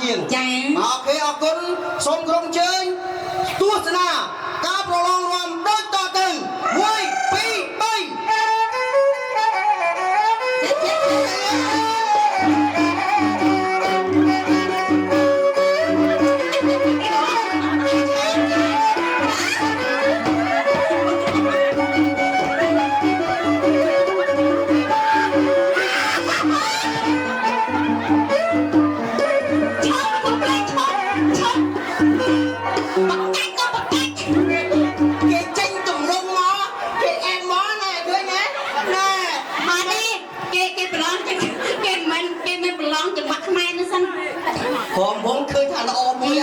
ជាង ចា អូខេអរគុណសូមក្រុមជើញទស្សនាការប្រឡងរាំដូចតទៅ1 2 3 គេចេញទម្រង់មកគេអែមមកណែឃើញទេណែ មកនេះគេប្រឡងចឹងគេមិនប្រឡងចង្វាក់ខ្មែរនោះសិន ក្រុមខ្ញុំឃើញថាល្អមួយ